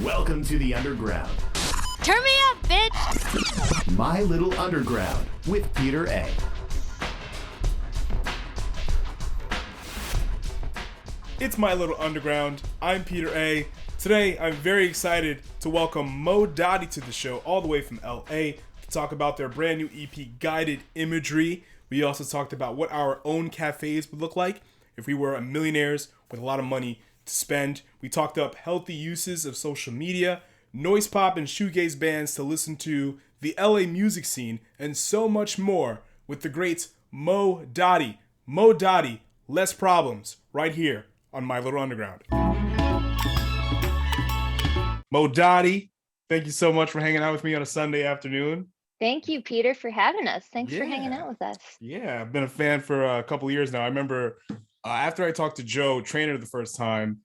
Welcome to the Underground. Turn me up, bitch! My Little Underground with Peter A. It's My Little Underground. I'm Peter A. Today, I'm very excited to welcome Mo Dotti to the show, all the way from LA, to talk about their brand new EP, Guided Imagery. We also talked about what our own cafes would look like if we were millionaires with a lot of money to spend. We talked up healthy uses of social media, noise pop and shoegaze bands to listen to, the LA music scene, and so much more with the great Mo Dotti. Mo Dotti, less problems, right here on My Little Underground. Mo Dotti, thank you so much for hanging out with me on a Sunday afternoon. Thank you, Peter, for having us. Thanks for hanging out with us. Yeah, I've been a fan for a couple of years now. I remember after I talked to Joe Trainer the first time,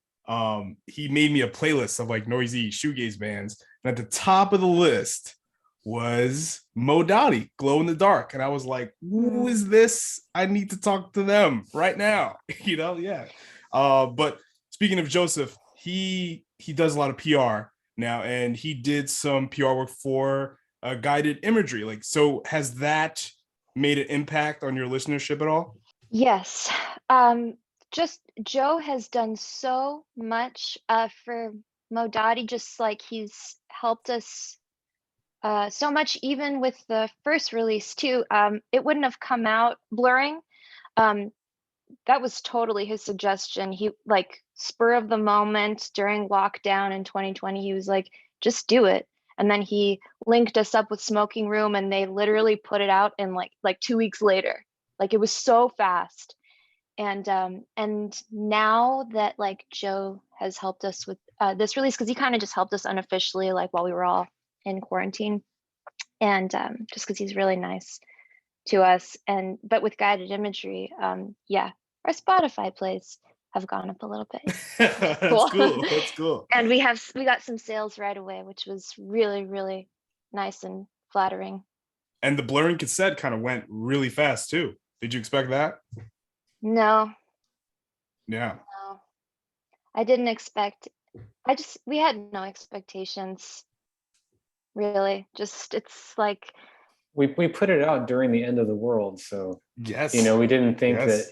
he made me a playlist of like noisy shoegaze bands. And at the top of the list was Mo Dotti, Glow in the Dark. And I was like, who is this? I need to talk to them right now. Yeah. But speaking of Joseph, he does a lot of PR now, and he did some PR work for Guided Imagery. Like, so has that made an impact on your listenership at all? Yes. Just Joe has done so much for Mo Dotti, just like he's helped us so much, even with the first release too. It wouldn't have come out, Blurring. That was totally his suggestion. He, like, spur of the moment during lockdown in 2020, he was like, just do it. And then he linked us up with Smoking Room, and they literally put it out in like 2 weeks later. Like, it was so fast. And now that like Joe has helped us with this release, because he kind of just helped us unofficially, like while we were all in quarantine, and just because he's really nice to us. But with Guided Imagery, yeah, our Spotify plays have gone up a little bit. That's cool. That's cool. And we got some sales right away, which was really, really nice and flattering. And the Blurring cassette kind of went really fast too. Did you expect that? No. Yeah. No. I didn't expect. We had no expectations, really. Just, it's like, we put it out during the end of the world, so yes, we didn't think that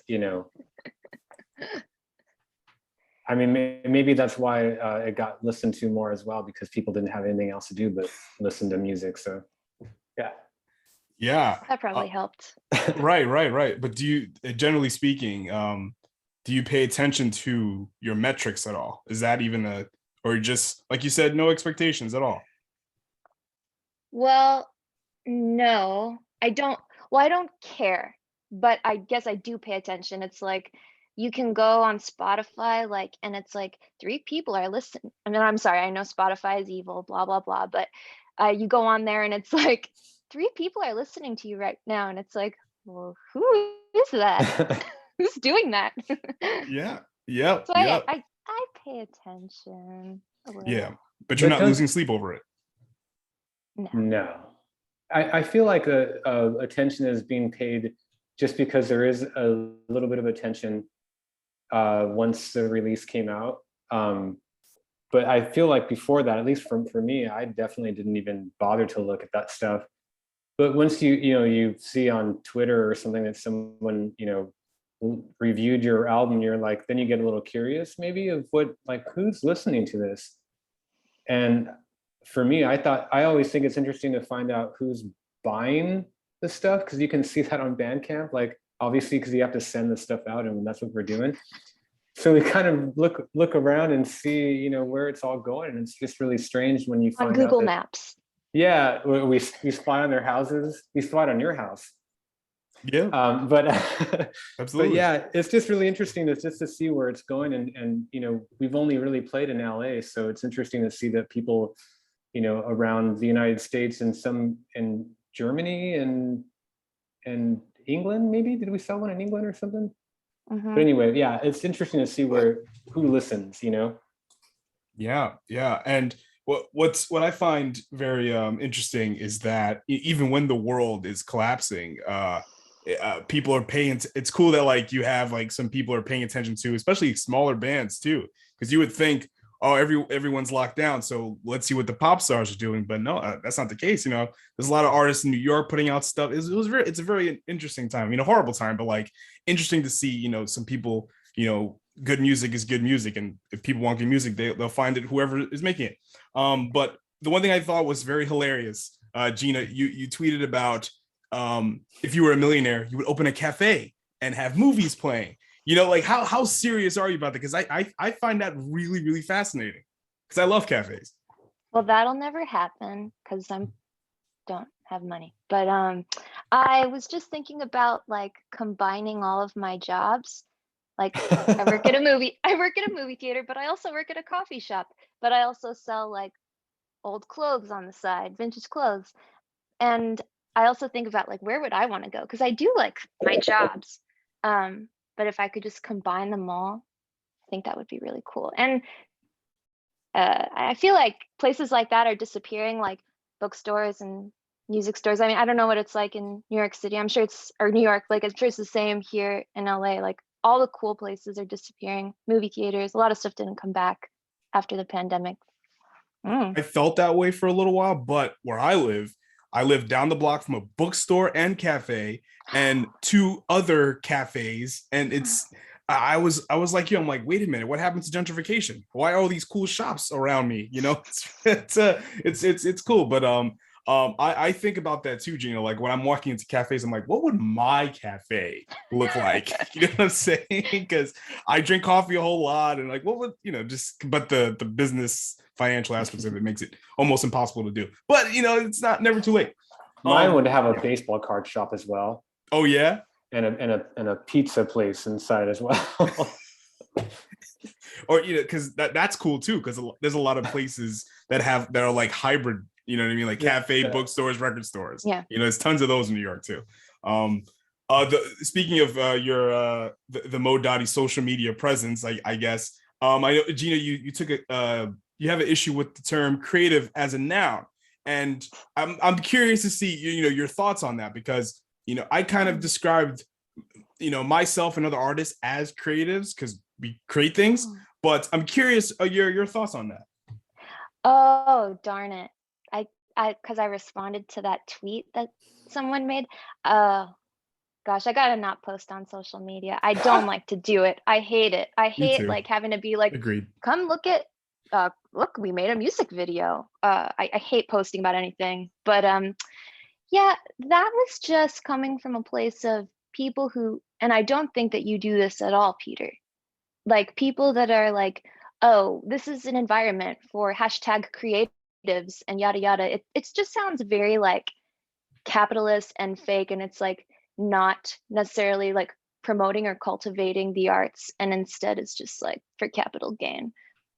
I mean, maybe that's why it got listened to more as well, because people didn't have anything else to do but listen to music. So yeah, that probably helped. Right. But do you, generally speaking, do you pay attention to your metrics at all? Is that even or just, like you said, no expectations at all? Well, no, I don't. Well, I don't care, but I guess I do pay attention. It's like, you can go on Spotify, like, and it's like 3 people are listening. I mean, I'm sorry, I know Spotify is evil, blah, blah, blah, but you go on there and it's like 3 people are listening to you right now. And it's like, well, who is that? Who's doing that? Yeah. Yep. So yep. I pay attention a little. Yeah, but you're not losing sleep over it. No. I feel like attention is being paid just because there is a little bit of attention once the release came out. But I feel like before that, at least for me, I definitely didn't even bother to look at that stuff. But once you see on Twitter or something that someone, reviewed your album, you're like, then you get a little curious maybe of who's listening to this. And for me, I always think it's interesting to find out who's buying the stuff, because you can see that on Bandcamp, like, obviously, because you have to send the stuff out, and that's what we're doing. So we kind of look around and see, where it's all going, and it's just really strange when you find on Google out Maps. Yeah, we spy on their houses. We spied on your house. Yeah. But absolutely. But yeah, it's just really interesting to see where it's going, and we've only really played in LA, so it's interesting to see that people, around the United States and some in Germany and England, maybe. Did we sell one in England or something? Mm-hmm. But anyway, yeah, it's interesting to see who listens, Yeah. And what I find very interesting is that even when the world is collapsing, people are paying. It's cool that like you have like some people are paying attention to, especially smaller bands too, because you would think, oh, everyone's locked down, so let's see what the pop stars are doing. But no, that's not the case. There's a lot of artists in New York putting out stuff. It's a very interesting time. Horrible time, but like interesting to see. Some people. Good music is good music, and if people want good music, they'll find it whoever is making it. But the one thing I thought was very hilarious, Gina, you tweeted about if you were a millionaire, you would open a cafe and have movies playing. Like how serious are you about that? Because I find that really, really fascinating because I love cafes. Well, that'll never happen because don't have money. But I was just thinking about like combining all of my jobs. Like I work at a movie theater, but I also work at a coffee shop. But I also sell like old clothes on the side, vintage clothes. And I also think about like where would I want to go? Because I do like my jobs. But if I could just combine them all, I think that would be really cool. And I feel like places like that are disappearing, like bookstores and music stores. I mean, I don't know what it's like in New York City. I'm sure or New York, like I'm sure it's the same here in LA. Like all the cool places are disappearing. Movie theaters, a lot of stuff didn't come back after the pandemic. I felt that way for a little while, but where I live down the block from a bookstore and cafe and 2 other cafes. And I was like, I'm like, wait a minute, what happened to gentrification? Why are all these cool shops around me? It's cool. But I think about that too, Gina. Like when I'm walking into cafes, I'm like, what would my cafe look like? You know what I'm saying? Because I drink coffee a whole lot, and like, what would but the business financial aspects of it makes it almost impossible to do. But it's never too late. Mine would have a baseball card shop as well. Oh yeah, and a pizza place inside as well. Or because that's cool too. Because there's a lot of places that are like hybrid. You know what I mean? Like cafe, bookstores, record stores. Yeah. There's tons of those in New York too. Speaking of your the Mo Dotti social media presence, I guess. I know, Gina, you took you have an issue with the term creative as a noun, and I'm curious to see your thoughts on that, because I kind of described myself and other artists as creatives because we create things, but I'm curious your thoughts on that. Oh, darn it. Because I responded to that tweet that someone made. Gosh, I gotta not post on social media. I don't like to do it. I hate it. I hate like having to be like, agreed. Come look at, look, we made a music video. I hate posting about anything, but yeah, that was just coming from a place of people who, and I don't think that you do this at all, Peter. Like people that are like, oh, this is an environment for hashtag creatives and yada yada. It just sounds very like capitalist and fake, and it's like not necessarily like promoting or cultivating the arts, and instead it's just like for capital gain.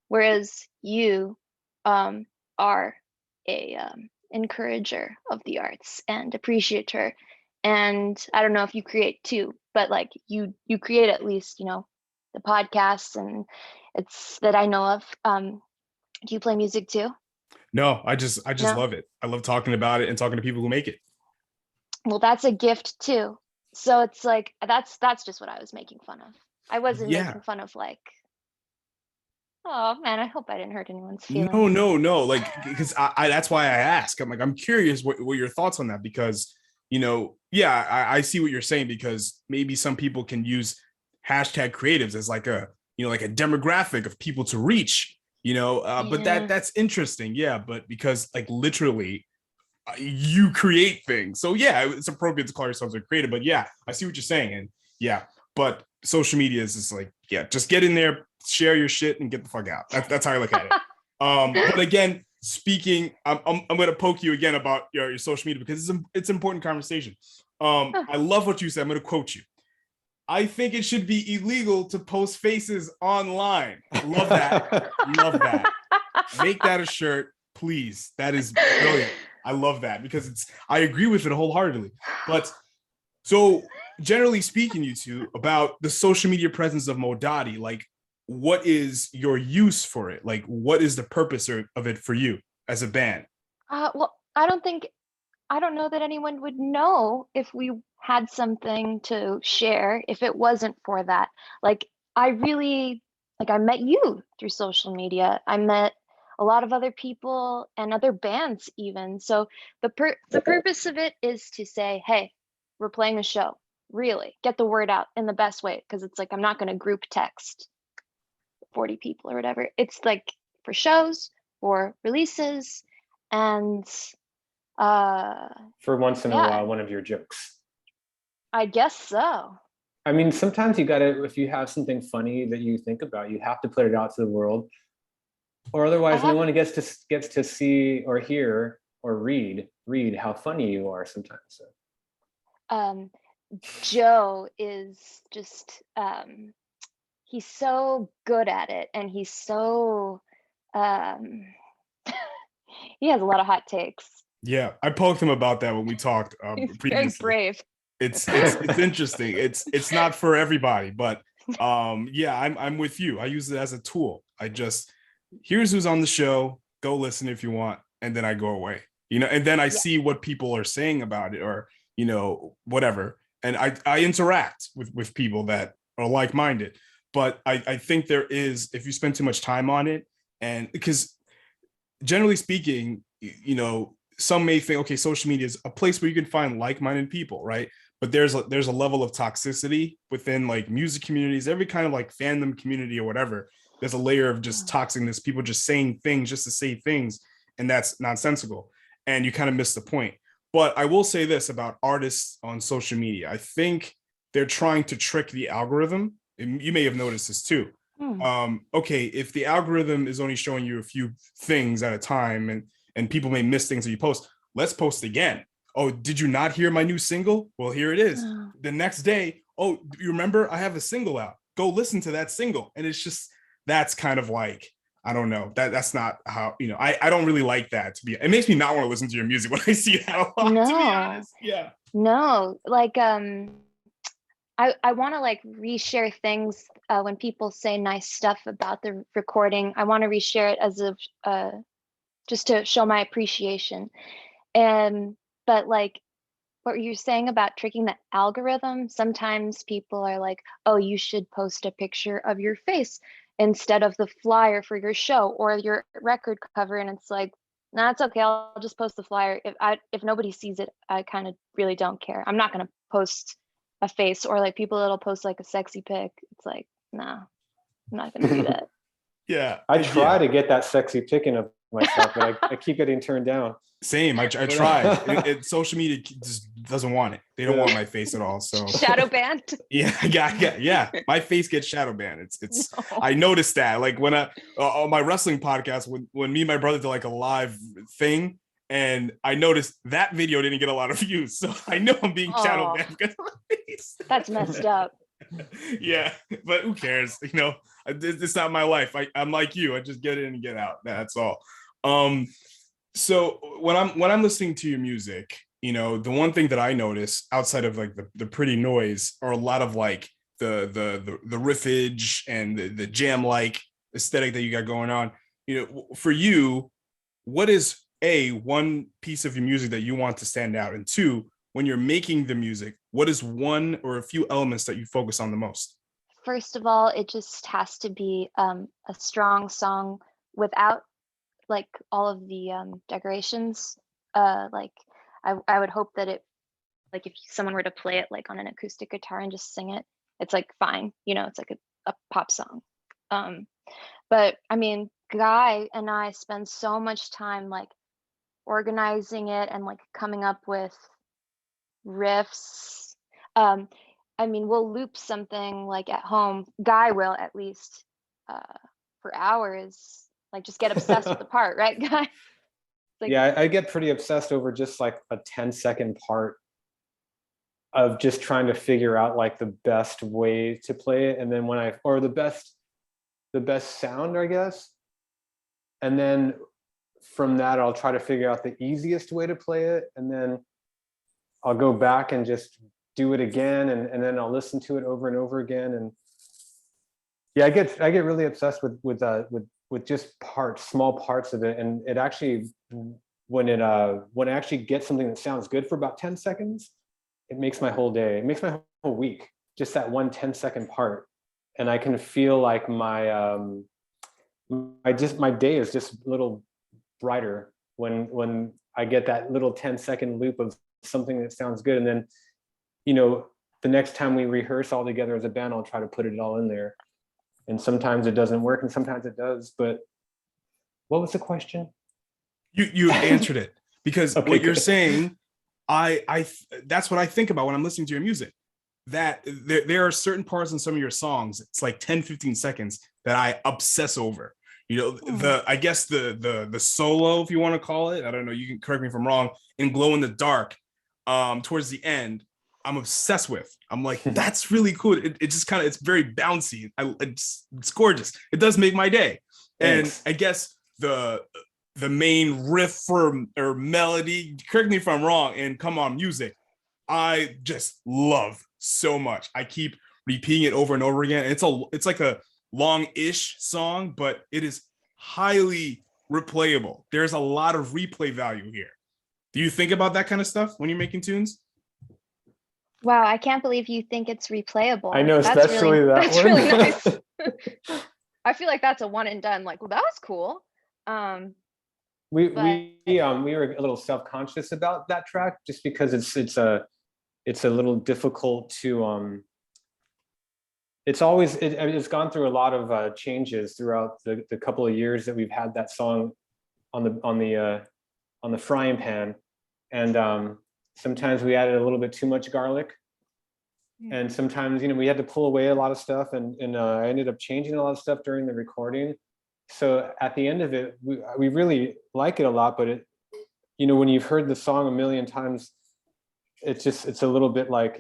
Whereas you are a encourager of the arts and appreciator, and I don't know if you create too, but like you create at least the podcasts, and it's that I know of. Do you play music too? No, I just No? love it. I love talking about it and talking to people who make it. Well, that's a gift too. So it's like that's just what I was making fun of. I wasn't making fun of like, oh man, I hope I didn't hurt anyone's feelings. No. Like, because I that's why I ask. I'm curious what your thoughts on that, because I see what you're saying, because maybe some people can use hashtag creatives as like a like a demographic of people to reach, but that's interesting. Yeah, but because like literally you create things, so yeah, it's appropriate to call yourselves a creative. But yeah, I see what you're saying, and yeah, but social media is just like, just get in there, share your shit, and get the fuck out. That's how I look at it. But again, speaking, I'm gonna poke you again about your social media, because it's an important conversation. I love what you said. I'm gonna quote you. I think it should be illegal to post faces online. Love that. Love that. Make that a shirt, please. That is brilliant. I love that, because I agree with it wholeheartedly. But so generally speaking, you two, about the social media presence of Mo Dotti, like what is your use for it? Like what is the purpose of it for you as a band? Well, I don't know that anyone would know if we had something to share if it wasn't for that. Like I really like I met you through social media. I met a lot of other people and other bands even. So the purpose of it is to say, hey, we're playing a show. Really get the word out in the best way, because it's like I'm not going to group text 40 people or whatever. It's like for shows, for releases, and For once in a yeah, while, one of your jokes. I guess so. I mean, sometimes you gotta, if you have something funny that you think about, you have to put it out to the world, or otherwise no one gets to see or hear or read how funny you are sometimes. So. Joe is just he's so good at it, and he's so he has a lot of hot takes. Yeah, I poked him about that when we talked He's previously. very brave. It's interesting. It's not for everybody, but yeah, I'm with you. I use it as a tool. I just, here's who's on the show, go listen if you want, and then I go away. And then I see what people are saying about it, or whatever. And I interact with people that are like-minded. But I think there is, if you spend too much time on it, and because generally speaking, some may think, okay, social media is a place where you can find like-minded people, right? But there's a level of toxicity within like music communities, every kind of like fandom community or whatever. There's a layer of just toxicness, people just saying things just to say things, and that's nonsensical, and you kind of miss the point. But I will say this about artists on social media. I think they're trying to trick the algorithm. And you may have noticed this too. Okay, if the algorithm is only showing you a few things at a time, and people may miss things that you post, let's post again. Oh, did you not hear my new single? Well, here it is. The next day, oh, you remember I have a single out. Go listen to that single. And it's just, that's kind of like, I don't know, that's not how, I don't really like that. It makes me not want to listen to your music when I see that a lot, to be honest. Yeah. No, like I want to like reshare things when people say nice stuff about the recording. I want to reshare it as a just to show my appreciation. But like what you're saying about tricking the algorithm, sometimes people are like, oh, you should post a picture of your face instead of the flyer for your show or your record cover. And it's like, no, it's okay. I'll just post the flyer. If nobody sees it, I kind of really don't care. I'm not going to post a face, or like people that'll post like a sexy pic. It's like, no, I'm not going to do that. Yeah. I try to get that sexy pic of myself, but I keep getting turned down. Same. I tried. Social media just doesn't want it. They don't want my face at all. So shadow banned. Yeah. My face gets shadow banned. It's. No. I noticed that, like when on my wrestling podcast, when me and my brother did like a live thing, and I noticed that video didn't get a lot of views, so I know I'm being shadow banned because of my face. That's messed up. Yeah, but who cares? It's not my life. I'm like you. I just get in and get out. That's all. So when I'm listening to your music, the one thing that I notice outside of like the pretty noise, are a lot of like the riffage and the jam like aesthetic that you got going on. For you, what is one piece of your music that you want to stand out, and two, when you're making the music, what is one or a few elements that you focus on the most? First of all, it just has to be a strong song without like all of the decorations. Like I would hope that it, like if someone were to play it like on an acoustic guitar and just sing it, it's like fine, it's like a pop song. But I mean, Guy and I spend so much time like organizing it and like coming up with riffs. I mean, we'll loop something like at home, Guy will at least, for hours, like just get obsessed with the part, right, Guy? Like, yeah, I get pretty obsessed over just like a 10-second part of just trying to figure out like the best way to play it, and then or the best sound, I guess. And then from that, I'll try to figure out the easiest way to play it, and then I'll go back and just do it again, and then I'll listen to it over and over again. And yeah, I get really obsessed with just small parts of it. And it actually, when I actually get something that sounds good for about 10 seconds, it makes my whole day, it makes my whole week, just that one 10-second part. and I can feel like my day is just a little brighter when I get that little 10-second loop of something that sounds good. And then, the next time we rehearse all together as a band, I'll try to put it all in there. And sometimes it doesn't work and sometimes it does. But what was the question? You answered it, because Okay, what you're good. saying, that's what I think about when I'm listening to your music. That there are certain parts in some of your songs, it's like 10, 15 seconds that I obsess over. I guess the solo, if you want to call it, I don't know, you can correct me if I'm wrong, in Glow in the Dark, towards the end, I'm obsessed with. I'm like, that's really cool. It just kind of, it's very bouncy. It's gorgeous. It does make my day. Thanks. And I guess the main riff or melody, correct me if I'm wrong, and Come On Music, I just love so much. I keep repeating it over and over again. It's like a long-ish song, but it is highly replayable. There's a lot of replay value here. Do you think about that kind of stuff when you're making tunes? Wow, I can't believe you think it's replayable. I know, especially that's one. really nice. I feel like that's a one and done. Like, well, that was cool. We But- were a little self-conscious about that track just because it's a little difficult to it's gone through a lot of changes throughout the couple of years that we've had that song on the frying pan, and sometimes we added a little bit too much garlic, and sometimes we had to pull away a lot of stuff, and I ended up changing a lot of stuff during the recording. So at the end of it, we really like it a lot, but when you've heard the song a million times, it's a little bit like,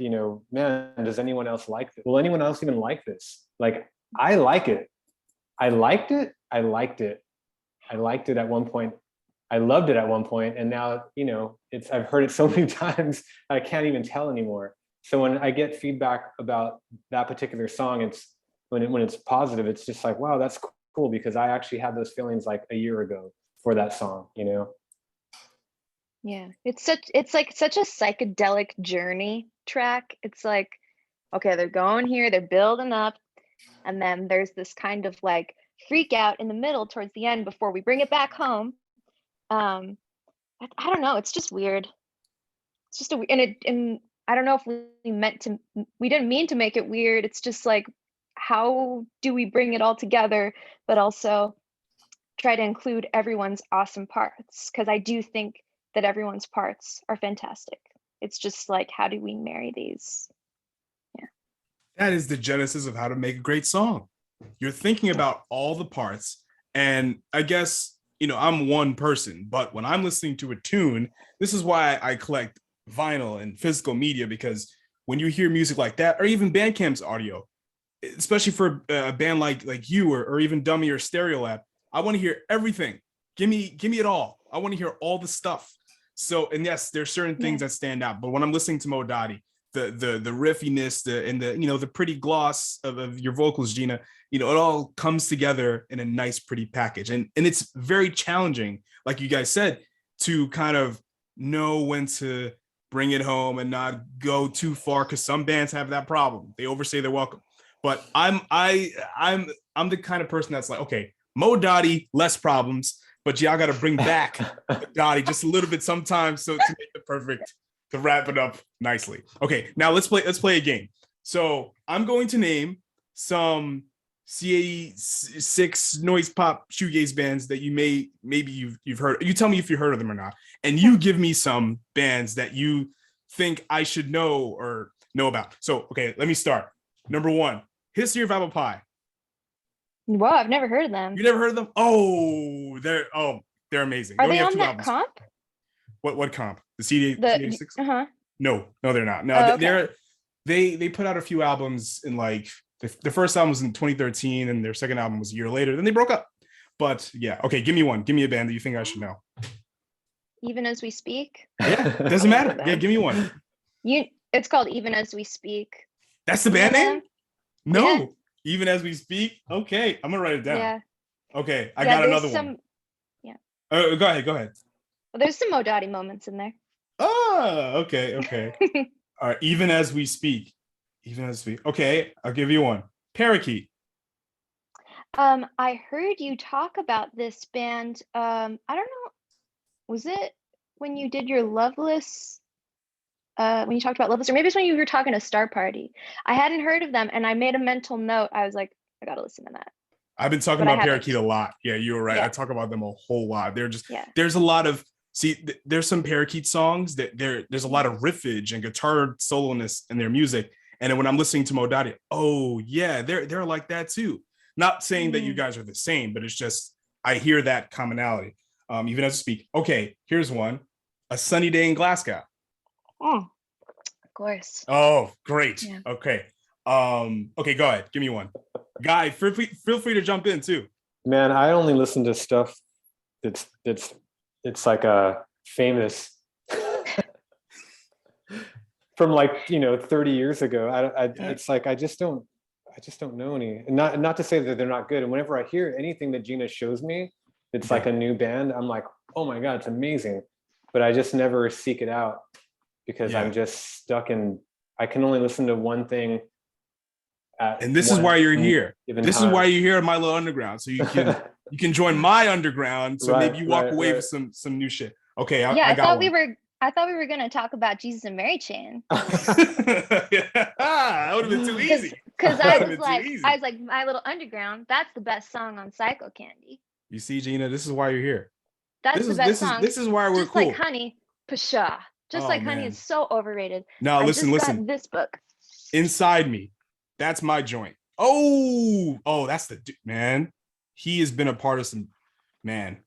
man, does anyone else like it? Will anyone else even like this? Like, I like it. I liked it. I liked it. I liked it at one point. I loved it at one point, and now, I've heard it so many times I can't even tell anymore. So when I get feedback about that particular song, it's when it's positive, it's just like, wow, that's cool, because I actually had those feelings like a year ago for that song. Yeah, it's like such a psychedelic journey track. It's like, okay, they're going here, they're building up, and then there's this kind of like freak out in the middle towards the end before we bring it back home. I don't know, it's just weird. It's just and I don't know if we didn't mean to make it weird. It's just like, how do we bring it all together, but also try to include everyone's awesome parts? Because I do think that everyone's parts are fantastic. It's just like, how do we marry these? Yeah. That is the genesis of how to make a great song. You're thinking about all the parts. And I guess, I'm one person, but when I'm listening to a tune, this is why I collect vinyl and physical media, because when you hear music like that, or even Bandcamp's audio, especially for a band like you, or even Dummy or Stereolab, I want to hear everything. Give me it all. I want to hear all the stuff. So, and yes, there's certain things that stand out, but when I'm listening to Mo Dotti, the riffiness, and the pretty gloss of your vocals, Gina, it all comes together in a nice, pretty package. And it's very challenging, like you guys said, to kind of know when to bring it home and not go too far, because some bands have that problem. They overstay their welcome. But I'm the kind of person that's like, okay, Mo Dotti, less problems, but y'all got to bring back Dotti just a little bit sometimes, so to make it perfect, to wrap it up nicely. Okay, now let's play a game. So I'm going to name some CA6 noise pop shoegaze bands that maybe you've heard. You tell me if you heard of them or not, and you give me some bands that you think I should know about. So okay, let me start. Number 1, History of Apple Pie. Whoa, I've never heard of them. You never heard of them? Oh, they're amazing. Are they on that comp? What comp? The CD The CD6? uh-huh. No, they're not. No, Oh, okay. they put out a few albums in like the first album was in 2013, and their second album was a year later. Then they broke up. But yeah, okay, give me one. Give me a band that you think I should know. Even As We Speak. Yeah, doesn't matter. Yeah, give me one. It's called Even As We Speak. That's the band name? No. Yeah. Even As We Speak. Okay, I'm gonna write it down. Yeah. Okay, I got another one. one. Yeah. Go ahead. Well, there's some Mo Dotti moments in there. Oh, okay. All right, Even As We Speak. Even As We. Okay, I'll give you one. Parakeet. I heard you talk about this band. I don't know, was it when you did your Loveless? When you talked about Loveless, or maybe it's when you were talking to Star Party. I hadn't heard of them, and I made a mental note. I was like, I gotta listen to that. I've been talking But I about haven't. Parakeet a lot. Yeah, you were right. Yeah. I talk about them a whole lot. They're just Yeah. there's a lot of there's some Parakeet songs that there's a lot of riffage and guitar soloiness in their music. And then when I'm listening to Mo Dotti, oh yeah, they're like that too. Not saying that you guys are the same, but it's just I hear that commonality. Even as I speak. Okay, here's one. A Sunny Day in Glasgow. Of course. Oh, great. Yeah. Okay. Okay, go ahead. Give me one. Guy, feel free to jump in too. Man, I only listen to stuff that's like a famous from like 30 years ago. It's like I just don't know any. Not to say that they're not good. And whenever I hear anything that Gina shows me, it's like a new band, I'm like, oh my God, it's amazing. But I just never seek it out because I'm just stuck in. I can only listen to one thing. And this is why you're here. This is why you're here at My Little Underground, so you can join my underground. So maybe you walk away with some new shit. Okay, I thought we were gonna talk about Jesus and Mary Chain. That would have been too easy. Because I was like, My Little Underground. That's the best song on Psycho Candy. You see, Gina, this is why you're here. That's the best song. This is why we're just cool. Like Honey, Pshaw. Just like Honey is so overrated. Now listen. Got this book. Inside Me. That's my joint. Oh, that's the dude, man. He has been a part of some, man.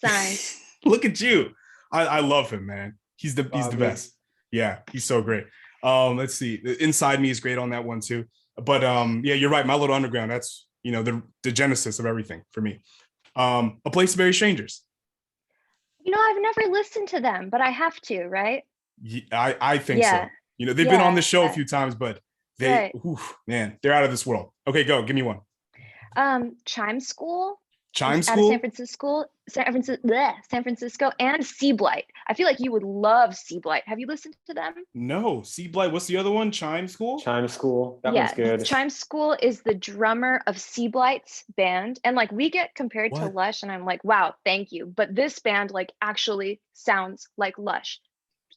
Signs. Look at you. I love him, man. He's the best. Yeah, he's so great. Let's see. Inside Me is great on that one too. But yeah, you're right. My Little Underground. That's the genesis of everything for me. A Place to Bury Strangers. I've never listened to them, but I have to, right? I think so. They've been on the show a few times, but they're out of this world. Okay, go. Give me one. Chime School. Chime School? School? Out of San Francisco, and Sea Blight. I feel like you would love Sea Blight. Have you listened to them? No. Sea Blight. What's the other one? Chime School? Chime School. That one's good. Chime School is the drummer of Sea Blight's band. And like we get compared to Lush, and I'm like, wow, thank you. But this band like actually sounds like Lush.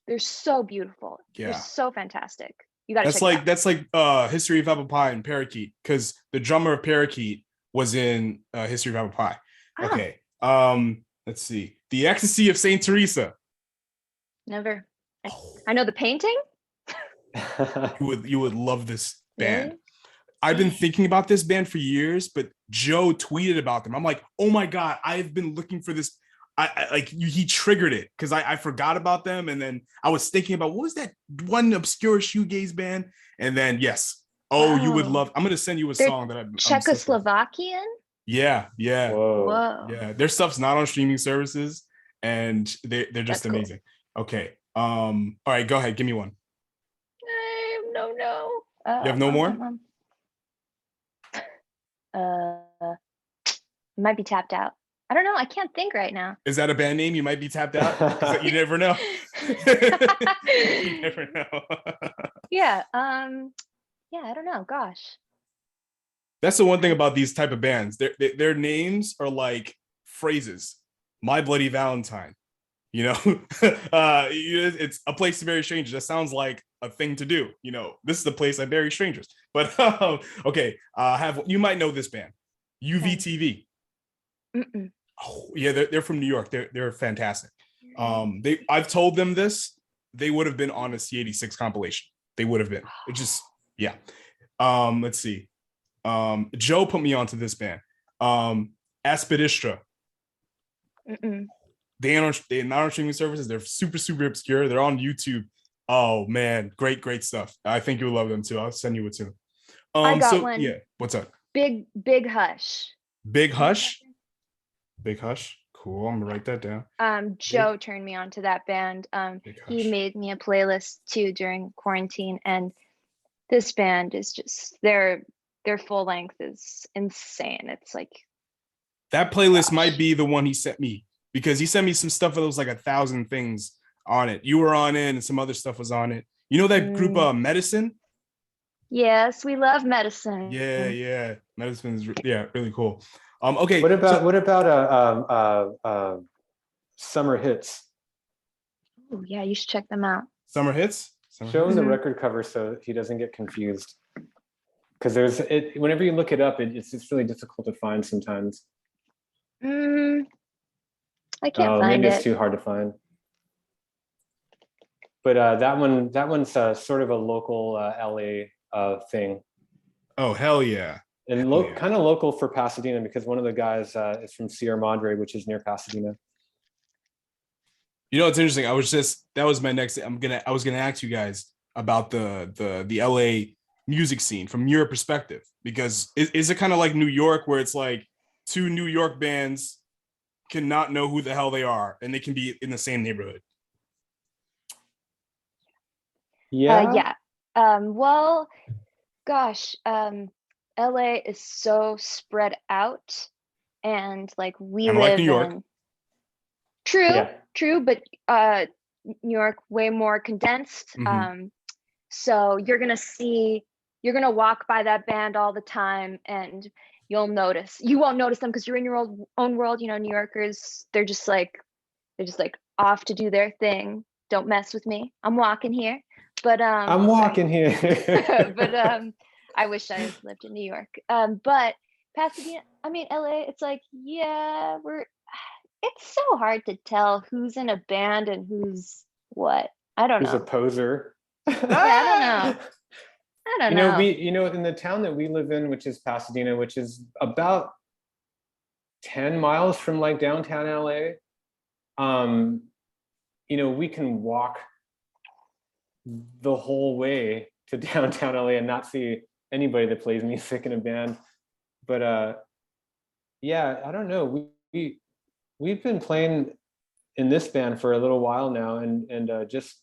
They're so beautiful. Yeah. They're so fantastic. You gotta check it out. That's like History of Apple Pie and Parakeet, because the drummer of Parakeet was in History of Apple Pie. Okay. Let's see. The Ecstasy of Saint Teresa. Never. I know the painting. You would love this band. Really? I've been thinking about this band for years, but Joe tweeted about them. I'm like, oh my God, I've been looking for this. He triggered it because I forgot about them, and then I was thinking about what was that one obscure shoegaze band, and then yes, you would love. I'm gonna send you a song that I'm Czechoslovakian. Yeah. Whoa. Yeah, their stuff's not on streaming services, and they're just amazing. Cool. Okay. All right, go ahead. Give me one. No. You have no more? Might be tapped out. I don't know. I can't think right now. Is that a band name? You might be tapped out. You never know. You never know. Yeah. I don't know. Gosh. That's the one thing about these type of bands. Their names are like phrases. My Bloody Valentine. It's A Place to Bury Strangers. That sounds like a thing to do. This is the place I bury strangers. But okay, you might know this band, UVTV. Mm-mm. Oh yeah, they're from New York. They're fantastic. I've told them this. They would have been on a C86 compilation. They would have been. It just let's see. Joe put me onto this band. Aspidistra. Mm-mm. They're not on streaming services. They're super obscure. They're on YouTube. Oh man, great stuff. I think you'll love them too. I'll send you a tune. I got one. Yeah, what's up? Big Hush. Big Hush. Big Hush. Cool. I'm gonna write that down. Joe turned me on to that band. He made me a playlist too during quarantine, and this band is just their full length is insane. It's like that playlist might be the one he sent me, because he sent me some stuff that was like 1,000 things on it. You were on it, and some other stuff was on it. You know that group Medicine? Yes, we love medicine. Yeah. Medicine is really cool. Okay. What about summer hits? Oh, yeah, you should check them out. Summer hits? Show him the Mhm. record cover so he doesn't get confused. Because whenever you look it up, it's really difficult to find sometimes. I can't find maybe it. it's too hard to find. But that one's sort of a local LA thing. Oh, hell yeah. And kind of local for Pasadena because one of the guys is from Sierra Madre, which is near Pasadena. You know, it's interesting. That was my next. I was gonna ask you guys about the LA music scene from your perspective, because is it kind of like New York where it's like two New York bands cannot know who the hell they are and they can be in the same neighborhood? Yeah. Well, gosh, LA is so spread out, and like we Kinda like live New York. in true, but New York way more condensed. Mhm. So you're gonna walk by that band all the time, and you won't notice them because you're in your own world. You know, New Yorkers, they're just like off to do their thing. Don't mess with me. I'm walking here. But I'm walking here. but I wish I lived in New York. But Pasadena, I mean LA, it's like, yeah, it's so hard to tell who's in a band and who's what. I don't Who's a know. poser? Yeah, I don't know. In the town that we live in, which is Pasadena, which is about 10 miles from like downtown LA, we can walk the whole way to downtown LA and not see anybody that plays music in a band. But yeah, I don't know. We've been playing in this band for a little while now, and just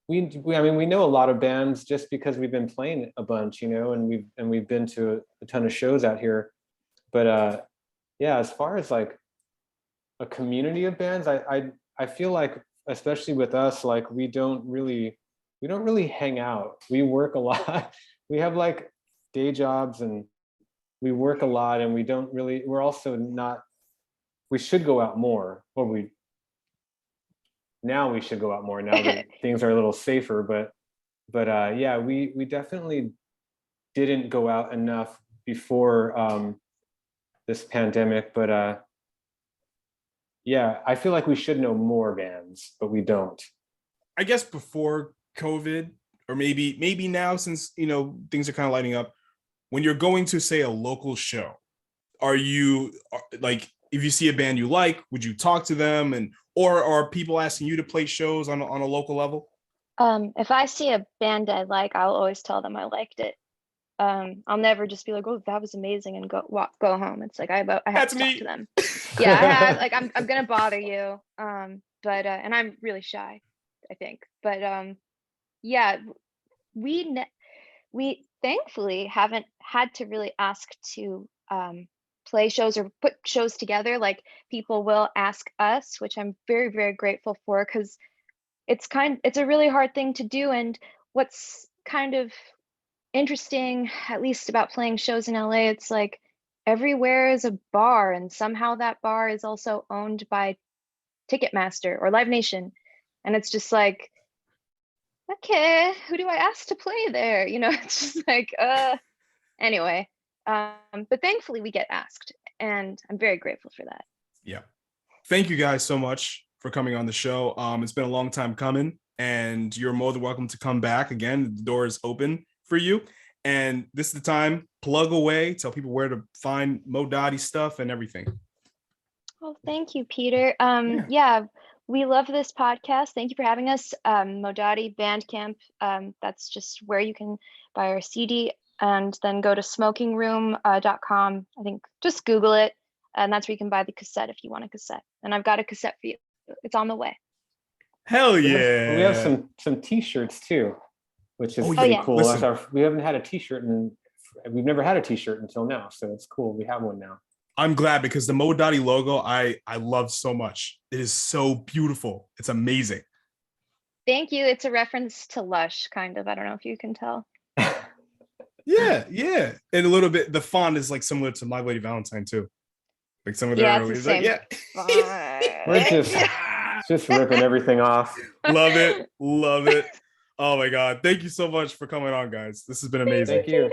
we know a lot of bands just because we've been playing a bunch, and we've been to a ton of shows out here. But yeah, as far as like a community of bands, I feel like, especially with us, like we don't really hang out. We work a lot. We have like day jobs and we work a lot, and we're also not, we should go out more. We should go out more now that things are a little safer, but yeah, we definitely didn't go out enough before this pandemic. But yeah, I feel like we should know more bands, but we don't. I guess before COVID, or maybe now, since things are kind of lighting up, when you're going to, say, a local show, are you like, if you see a band you like, would you talk to them, or are people asking you to play shows on a local level? If I see a band I like, I'll always tell them I liked it. I'll never just be like, "Oh, that was amazing," and go home. It's like I have That's to talk me. to them. Yeah, I have. Like I'm gonna bother you. But and I'm really shy, I think. But yeah, we thankfully haven't had to really ask to play shows or put shows together. Like people will ask us, which I'm very, very grateful for, because it's a really hard thing to do. And what's kind of interesting, at least about playing shows in LA, it's like everywhere is a bar, and somehow that bar is also owned by Ticketmaster or Live Nation. And it's just like, okay, who do I ask to play there? It's just like, anyway. But thankfully we get asked, and I'm very grateful for that. Yeah. Thank you guys so much for coming on the show. It's been a long time coming, and you're more than welcome to come back again. The door is open for you. And this is the time, plug away, tell people where to find Mo Dotti stuff and everything. Well, thank you, Peter. Yeah, we love this podcast. Thank you for having us. Mo Dotti Bandcamp, that's just where you can buy our CD, and then go to smokingroom.com. I think just Google it, and that's where you can buy the cassette if you want a cassette. And I've got a cassette for you. It's on the way. Hell yeah. We have some t-shirts too, which is pretty cool. Listen, we haven't had a t-shirt, and we've never had a t-shirt until now, so it's cool. We have one now. I'm glad, because the Mo Dotti logo I love so much. It is so beautiful. It's amazing. Thank you. It's a reference to Lush, kind of. I don't know if you can tell. Yeah. And a little bit, the font is like similar to My Lady Valentine too. Like some of their Yeah, early, it's the like, same. We're just ripping everything off. Love it. Oh my God. Thank you so much for coming on, guys. This has been amazing. Thank you.